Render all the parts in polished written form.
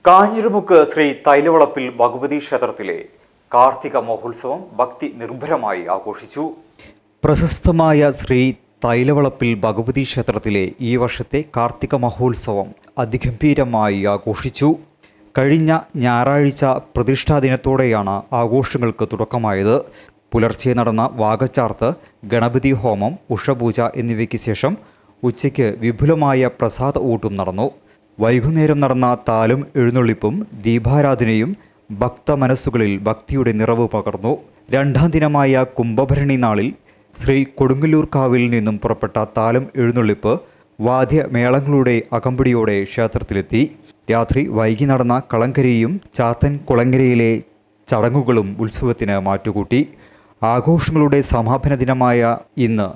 കാഞ്ഞിരമുക്ക് ശ്രീ തൈലവളപ്പിൽ ഭഗവതി ക്ഷേത്രത്തിലെ കാർത്തിക മഹോത്സവം ഭക്തി നിർഭരമായി ആഘോഷിച്ചു. പ്രശസ്തമായ ശ്രീ തൈലവളപ്പിൽ ഭഗവതി ക്ഷേത്രത്തിലെ ഈ വർഷത്തെ കാർത്തിക മഹോത്സവം അതിഗംഭീരമായി ആഘോഷിച്ചു. കഴിഞ്ഞ ഞായറാഴ്ച പ്രതിഷ്ഠാദിനത്തോടെയാണ് ആഘോഷങ്ങൾക്ക് തുടക്കമായത്. പുലർച്ചെ നടന്ന വാകച്ചാർത്ത്, ഗണപതി ഹോമം, ഉഷപൂജ എന്നിവയ്ക്ക് ശേഷം ഉച്ചയ്ക്ക് വിപുലമായ പ്രസാദ ഊട്ടും നടന്നു. വൈകുന്നേരം നടന്ന താലും എഴുന്നള്ളിപ്പും ദീപാരാധനയും ഭക്തമനസ്സുകളിൽ ഭക്തിയുടെ നിറവ് പകർന്നു. രണ്ടാം ദിനമായ കുംഭഭരണി നാളിൽ ശ്രീ കൊടുങ്ങല്ലൂർക്കാവിൽ നിന്നും പുറപ്പെട്ട താലം എഴുന്നള്ളിപ്പ് വാദ്യമേളങ്ങളുടെ അകമ്പടിയോടെ ക്ഷേത്രത്തിലെത്തി. രാത്രി വൈകി നടന്ന കളങ്കരയും ചാത്തൻ കുളങ്ങരയിലെ ചടങ്ങുകളും ഉത്സവത്തിന് മാറ്റുകൂട്ടി. ആഘോഷങ്ങളുടെ സമാപന ദിനമായ ഇന്ന്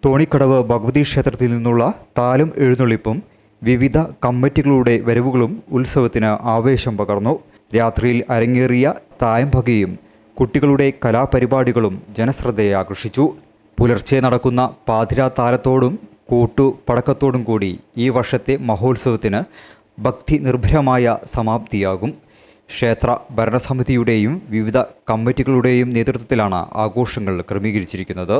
തോണിക്കടവ് ഭഗവതി ക്ഷേത്രത്തിൽ നിന്നുള്ള താലം എഴുന്നള്ളിപ്പും വിവിധ കമ്മിറ്റികളുടെ വരവുകളും ഉത്സവത്തിന് ആവേശം പകർന്നു. രാത്രിയിൽ അരങ്ങേറിയ തായമ്പകയും കുട്ടികളുടെ കലാപരിപാടികളും ജനശ്രദ്ധയെ ആകർഷിച്ചു. പുലർച്ചെ നടക്കുന്ന പാതിരാ താലത്തോടും കൂട്ടുപടക്കത്തോടും കൂടി ഈ വർഷത്തെ മഹോത്സവത്തിന് ഭക്തി നിർഭരമായ സമാപ്തിയാകും. ക്ഷേത്ര ഭരണസമിതിയുടെയും വിവിധ കമ്മിറ്റികളുടെയും നേതൃത്വത്തിലാണ് ആഘോഷങ്ങൾ ക്രമീകരിച്ചിരിക്കുന്നത്.